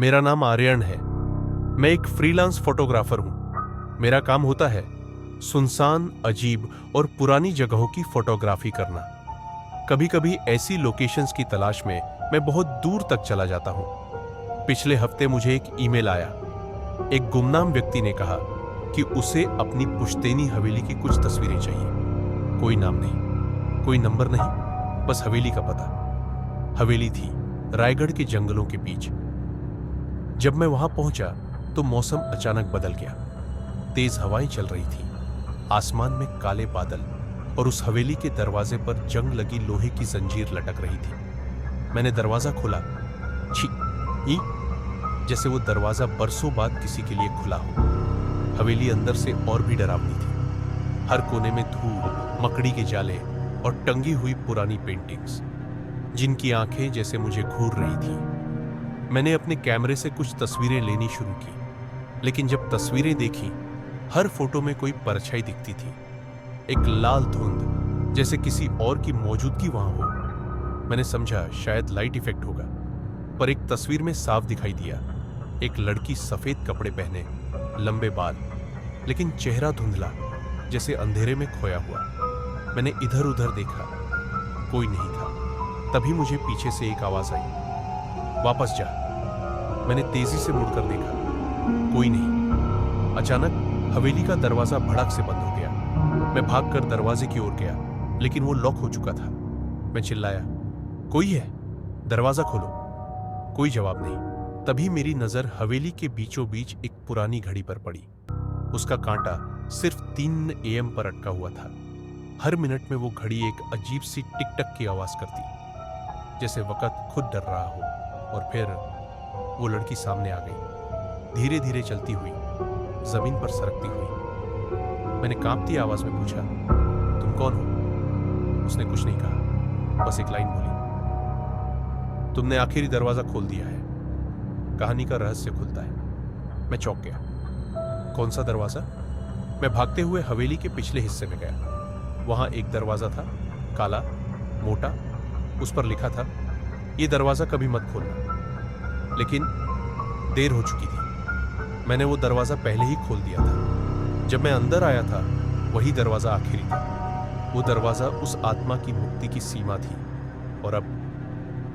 मेरा नाम आर्यन है। मैं एक फ्रीलांस फोटोग्राफर हूं। मेरा काम होता है सुनसान, अजीब और पुरानी जगहों की फोटोग्राफी करना। कभी कभी ऐसी लोकेशंस की तलाश में मैं बहुत दूर तक चला जाता हूं। पिछले हफ्ते मुझे एक ईमेल आया। एक गुमनाम व्यक्ति ने कहा कि उसे अपनी पुश्तैनी हवेली की कुछ तस्वीरें चाहिए। कोई नाम नहीं, कोई नंबर नहीं, बस हवेली का पता। हवेली थी रायगढ़ के जंगलों के बीच। जब मैं वहां पहुंचा तो मौसम अचानक बदल गया। तेज हवाएं चल रही थी, आसमान में काले बादल और उस हवेली के दरवाजे पर जंग लगी लोहे की जंजीर लटक रही थी। मैंने दरवाजा खोला। छी, ई, जैसे वो दरवाजा बरसों बाद किसी के लिए खुला हो। हवेली अंदर से और भी डरावनी थी। हर कोने में धूल, मकड़ी के जाले और टंगी हुई पुरानी पेंटिंग्स, जिनकी आंखें जैसे मुझे घूर रही थी। मैंने अपने कैमरे से कुछ तस्वीरें लेनी शुरू की, लेकिन जब तस्वीरें देखी, हर फोटो में कोई परछाई दिखती थी। एक लाल धुंध, जैसे किसी और की मौजूदगी वहां हो। मैंने समझा शायद लाइट इफेक्ट होगा, पर एक तस्वीर में साफ दिखाई दिया। एक लड़की सफेद कपड़े पहने, लंबे बाल, लेकिन चेहरा धुंधला, जैसे अंधेरे में खोया हुआ। मैंने इधर उधर देखा, कोई नहीं था। तभी मुझे पीछे से एक आवाज आई, वापस जा। मैंने तेजी से मुड़कर देखा, कोई नहीं। अचानक हवेली का दरवाजा भड़क से बंद हो गया। मैं भागकर दरवाजे की ओर गया, लेकिन वो लॉक हो चुका था। मैं चिल्लाया, कोई है, दरवाजा खोलो। कोई जवाब नहीं। तभी मेरी नजर हवेली के बीचों बीच एक पुरानी घड़ी पर पड़ी। उसका कांटा सिर्फ 3 AM पर अटका हुआ था। हर मिनट में वो घड़ी एक अजीब सी टिक टक की आवाज करती, जैसे वक्त खुद डर रहा हो। और फिर वो लड़की सामने आ गई, धीरे धीरे चलती हुई, जमीन पर सरकती हुई। मैंने कांपती आवाज में पूछा, तुम कौन हो? उसने कुछ नहीं कहा, बस एक लाइन बोली, तुमने आखिरी दरवाजा खोल दिया है, कहानी का रहस्य खुलता है। मैं चौंक गया। कौन सा दरवाजा? मैं भागते हुए हवेली के पिछले हिस्से में गया। वहां एक दरवाजा था, काला, मोटा। उस पर लिखा था, ये दरवाजा कभी मत खोलना। लेकिन देर हो चुकी थी। मैंने वो दरवाजा पहले ही खोल दिया था। जब मैं अंदर आया था, वही दरवाजा आखिरी था। वो दरवाजा उस आत्मा की मुक्ति की सीमा थी, और अब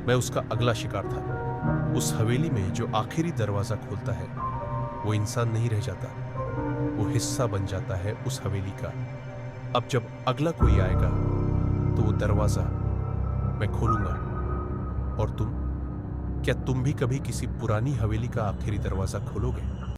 मैं उसका अगला शिकार था। उस हवेली में जो आखिरी दरवाजा खोलता है, वो इंसान नहीं रह जाता, वो हिस्सा बन जाता है उस हवेली का। अब जब अगला कोई आएगा तो वो दरवाजा मैं खोलूंगा। और तुम, क्या तुम भी कभी किसी पुरानी हवेली का आखिरी दरवाजा खोलोगे?